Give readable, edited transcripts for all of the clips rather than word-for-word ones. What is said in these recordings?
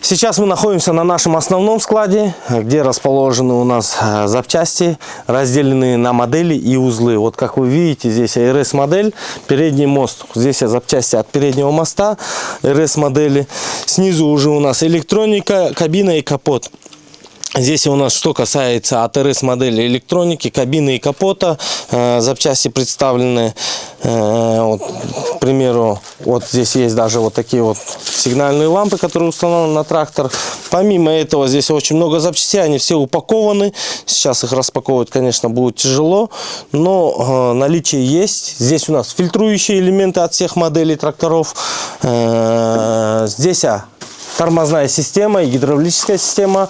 Сейчас мы находимся на нашем основном складе, где расположены у нас запчасти, разделенные на модели и узлы. Вот как вы видите, здесь РС модель, передний мост. Здесь запчасти от переднего моста, РС модели. Снизу уже у нас электроника, кабина и капот. Здесь у нас, что касается от РС модели электроники, кабины и капота, запчасти представлены. Вот, к примеру, вот здесь есть даже вот такие вот сигнальные лампы, которые установлены на трактор. Помимо этого, здесь очень много запчастей, они все упакованы. Сейчас их распаковывать, конечно, будет тяжело, но наличие есть. Здесь у нас фильтрующие элементы от всех моделей тракторов. Здесь тормозная система и гидравлическая система,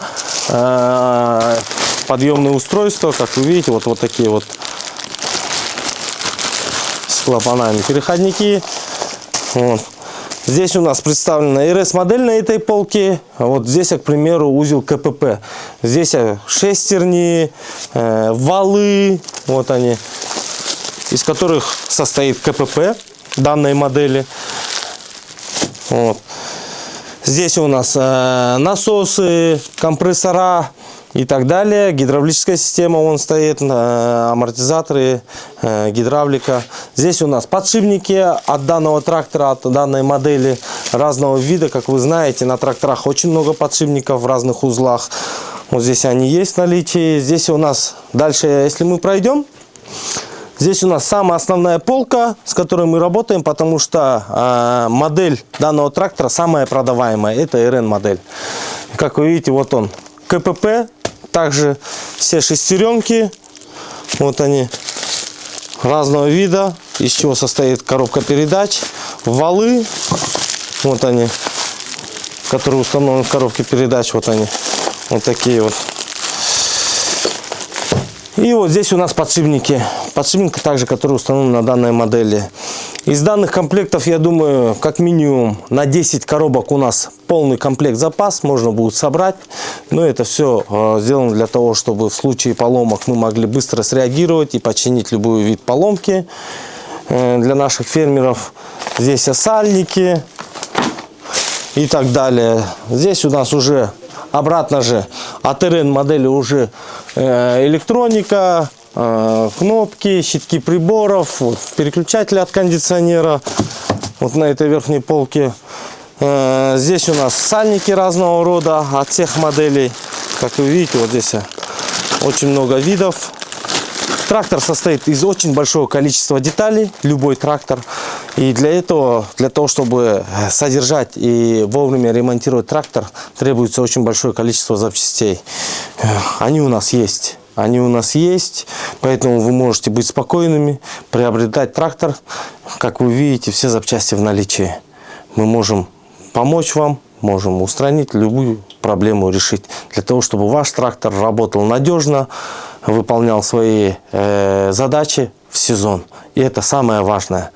подъемные устройства, как вы видите, вот такие вот с клапанами переходники. Вот. Здесь у нас представлена РС-модель на этой полке. Вот здесь, к примеру, узел КПП. Здесь шестерни, валы, вот они, из которых состоит КПП данной модели. Вот. Здесь у нас насосы, компрессора и так далее. Гидравлическая система, вон стоит, амортизаторы, гидравлика. Здесь у нас подшипники от данного трактора, от данной модели разного вида. Как вы знаете, на тракторах очень много подшипников в разных узлах. Вот здесь они есть в наличии. Здесь у нас дальше, если мы пройдем, здесь у нас самая основная полка, с которой мы работаем, потому что модель данного трактора самая продаваемая. Это РН модель. Как вы видите, вот он, КПП. Также все шестеренки. Вот они разного вида. Из чего состоит коробка передач. Валы. Вот они, которые установлены в коробке передач. Вот они. Вот такие вот. И вот здесь у нас подшипники. Подшипники также, которые установлены на данной модели. Из данных комплектов, я думаю, как минимум на 10 коробок у нас полный комплект запас можно будет собрать. Но это все сделано для того, чтобы в случае поломок мы могли быстро среагировать и починить любой вид поломки для наших фермеров. Здесь сальники и так далее. Здесь у нас уже обратно же от РН модели уже электроника, кнопки, щитки приборов, вот, переключатели от кондиционера. Вот на этой верхней полке. Здесь у нас сальники разного рода от всех моделей. Как вы видите, вот здесь очень много видов. Трактор состоит из очень большого количества деталей, любой трактор. И для того, чтобы содержать и вовремя ремонтировать трактор, требуется очень большое количество запчастей. Они у нас есть. Поэтому вы можете быть спокойными, приобретать трактор. Как вы видите, все запчасти в наличии. Мы можем помочь вам, можем устранить любую проблему, решить. Для того, чтобы ваш трактор работал надежно, выполнял свои задачи в сезон. И это самое важное.